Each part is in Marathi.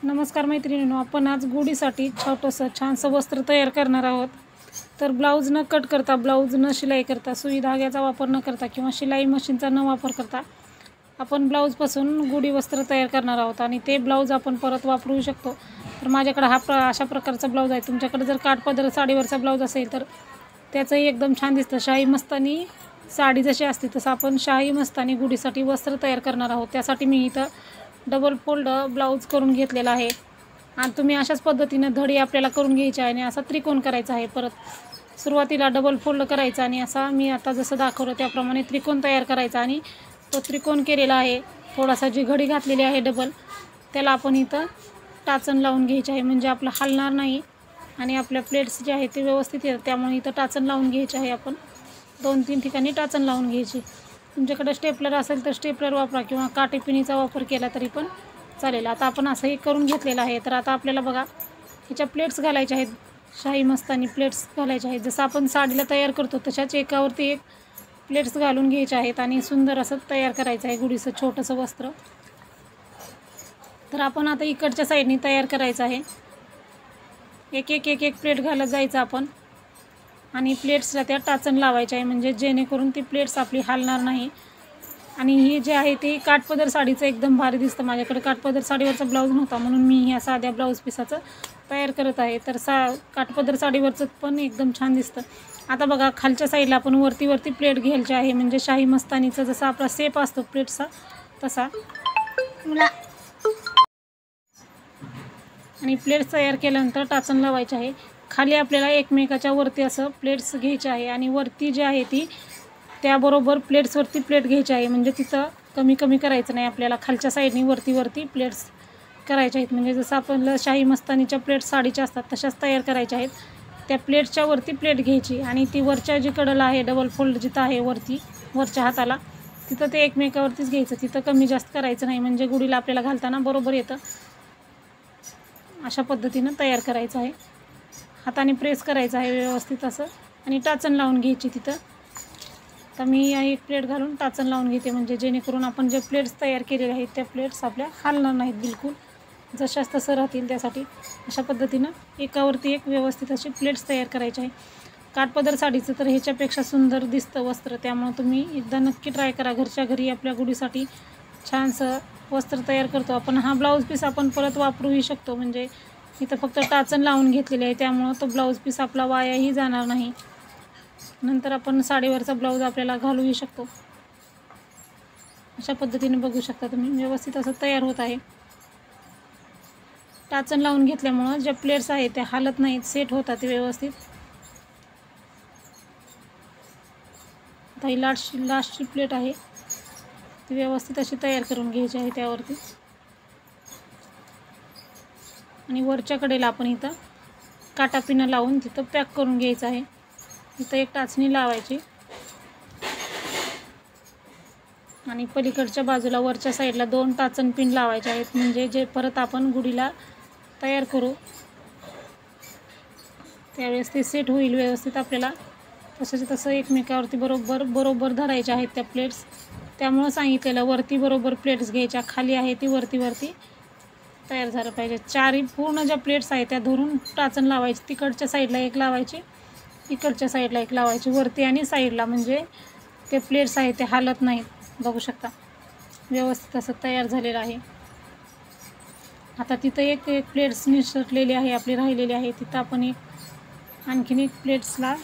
नमस्कार मैत्रिणींनो, आपण आज गुढीसाठी छोटंसं छानसं वस्त्र तयार करणार आहोत। तर ब्लाऊज न कट करता, ब्लाऊज न शिलाई करता, सुई धाग्याचा वापर न करता किंवा शिलाई मशीनचा न वापर करता आपण ब्लाऊजपासून गुढी वस्त्र तयार करणार आहोत आणि ते ब्लाऊज आपण परत वापरू शकतो। तर माझ्याकडे अशा प्रकारचा ब्लाऊज आहे। तुमच्याकडे जर काठपदर साडीवरचा ब्लाऊज असेल तर त्याचंही एकदम छान दिसतं। शाही मस्तानी साडी जशी असते तसं आपण शाही मस्तानी गुढीसाठी वस्त्र तयार करणार आहोत। त्यासाठी मी इथं डबल फोल्ड ब्लाऊज करून घेतलेला आहे आणि तुम्ही अशाच पद्धतीने धडी आपल्याला करून घ्यायची आहे आणि असा त्रिकोण करायचा आहे। परत सुरुवातीला डबल फोल्ड करायचा आणि असा मी आता जसं दाखवलं त्याप्रमाणे त्रिकोण तयार करायचा आणि तो त्रिकोण केलेला आहे। थोडासा जी घडी घातलेली आहे डबल त्याला आपण इथं टाचण लावून घ्यायची आहे, म्हणजे आपलं हलणार नाही आणि आपल्या प्लेट्स जे आहेत ते व्यवस्थित येतात। त्यामुळे इथं टाचण लावून घ्यायची आहे। आपण 2-3 ठिकाणी टाचण लावून घ्यायची। तुमच्याकडे स्टेपलर असेल तर स्टेपलर वापरा किंवा काटेपिनीचा वापर केला तरी पण चालेल। आता आपण असं हे करून घेतलेलं आहे। तर आता आपल्याला बघा ह्याच्या प्लेट्स घालायच्या आहेत, शाही मस्तानी प्लेट्स घालायच्या आहेत। जसं आपण साडीला तयार करतो तशाच एकावरती एक प्लेट्स घालून घ्यायच्या आहेत आणि सुंदर असं तयार करायचं आहे गुढीचं छोटंसं वस्त्र। तर आपण आता इकडच्या साईडनी तयार करायचं आहे। एक एक प्लेट घालत जायचं आपण आणि प्लेट्सला त्या टाचण लावायच्या आहे, म्हणजे जेणेकरून ती प्लेट्स आपली हलणार नाही। आणि ही जे आहे ती काठपदर साडीचं एकदम भारी दिसतं। माझ्याकडे काठपदर साडीवरचा ब्लाऊज नव्हता म्हणून मी ह्या साध्या ब्लाऊज पिसाचं तयार करत आहे। तर काठपदर साडीवरचं पण एकदम छान दिसतं। आता बघा खालच्या साईडला आपण वरती प्लेट घ्यायची आहे, म्हणजे शाही मस्तानीचा जसा आपला शेप असतो प्लेटचा तसा। आणि प्लेट्स तयार केल्यानंतर टाचण लावायची आहे। खाली आपल्याला एकमेकाच्या वरती असं प्लेट्स घ्यायचे आहे आणि वरती जे आहे ती त्याबरोबर प्लेट्सवरती प्लेट घ्यायची आहे, म्हणजे तिथं कमी करायचं नाही आपल्याला। खालच्या साईडनी वरती प्लेट्स करायच्या आहेत, म्हणजे जसं आपल्याला शाही मस्तानीच्या प्लेट्स साडीच्या असतात तशाच तयार करायच्या आहेत। त्या प्लेट्सच्या वरती प्लेट घ्यायची आणि ती वरच्या जी कडला आहे डबल फोल्ड जिथं आहे वरच्या हाताला तिथं ते एकमेकावरतीच घ्यायचं, तिथं कमी जास्त करायचं नाही, म्हणजे गुढीला आपल्याला घालताना बरोबर येतं। अशा पद्धतीनं तयार करायचं आहे। हाताने प्रेस करायचं आहे व्यवस्थित असं आणि टाचण लावून घ्यायची तिथं। तर मी एक प्लेट घालून टाचण लावून घेते, म्हणजे जेणेकरून आपण जे प्लेट्स तयार केलेले आहेत त्या प्लेट्स आपल्या हलणार नाहीत बिलकुल, जशाच तसं राहतील। त्यासाठी अशा पद्धतीनं एकावरती एक व्यवस्थित अशी प्लेट्स तयार करायचे आहे। काठपदर साडीचं तर ह्याच्यापेक्षा सुंदर दिसतं वस्त्र, त्यामुळे तुम्ही एकदा नक्की ट्राय करा। घरच्या घरी आपल्या गुढीसाठी छानसं वस्त्र तयार करतो आपण। हा ब्लाऊज पीस आपण परत वापरूही शकतो, म्हणजे इथं फक्त टाचण लावून घेतलेली आहे त्यामुळं तो ब्लाऊज पीस आपला वायाही जाणार नाही। नंतर आपण साडीवरचा ब्लाऊज आपल्याला घालूही शकतो। अशा पद्धतीने बघू शकता तुम्ही व्यवस्थित असं तयार होत आहे। टाचण लावून घेतल्यामुळं ज्या प्लेट्स आहेत त्या हालत नाहीत, सेट होतात व्यवस्थित। आता ही लास्टची प्लेट आहे ती व्यवस्थित अशी तयार करून घ्यायची आहे त्यावरती। आणि वरच्या कडेला आपण इथं काटापिनं लावून तिथं पॅक करून घ्यायचं आहे। इथं एक टाचणी लावायची आणि पलीकडच्या बाजूला वरच्या साईडला 2 टाचण पिन लावायचे आहेत, म्हणजे जे परत आपण गुढीला तयार करू त्यावेळेस ते सेट होईल व्यवस्थित। आपल्याला तसं एकमेकावरती बरोबर धरायचे आहेत त्या प्लेट्स। त्यामुळं सांगितलेलं वरती बरोबर प्लेट्स घ्यायच्या, खाली आहे ती वरती तयार झालं पाहिजे। चारही पूर्ण ज्या प्लेट्स आहेत त्या धरून टाचण लावायची। तिकडच्या साईडला एक लावायची, इकडच्या साईडला एक लावायची, वरती आणि साईडला, म्हणजे ते प्लेट्स आहेत ते हालत नाहीत। बघू शकता व्यवस्थित असं तयार झालेलं आहे। आता तिथं एक प्लेट्स निसटलेली आहे आपली राहिलेली आहे, तिथं आपण आणखीन एक प्लेट्सला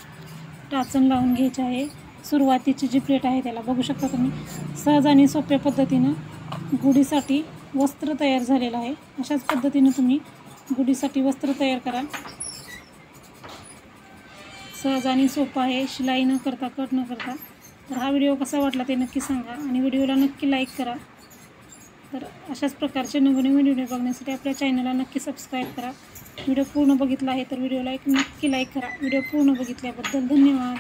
टाचण लावून घ्यायची आहे। सुरुवातीची जी प्लेट आहे त्याला बघू शकता तुम्ही सहज आणि सोप्या पद्धतीनं गुढीसाठी वस्त्र तयार झालेलं आहे। अशाच पद्धतीनं तुम्ही गुढीसाठी वस्त्र तयार करा। सहज आणि सोपं आहे, शिलाई न करता, कट न करता। तर हा व्हिडिओ कसा वाटला ते नक्की सांगा आणि व्हिडिओला नक्की लाईक करा। तर अशाच प्रकारचे नवीन व्हिडिओ बघण्यासाठी आपल्या चॅनलला नक्की सबस्क्राईब करा। व्हिडिओ पूर्ण बघितला आहे तर व्हिडिओला नक्की लाईक करा। व्हिडिओ पूर्ण बघितल्याबद्दल धन्यवाद।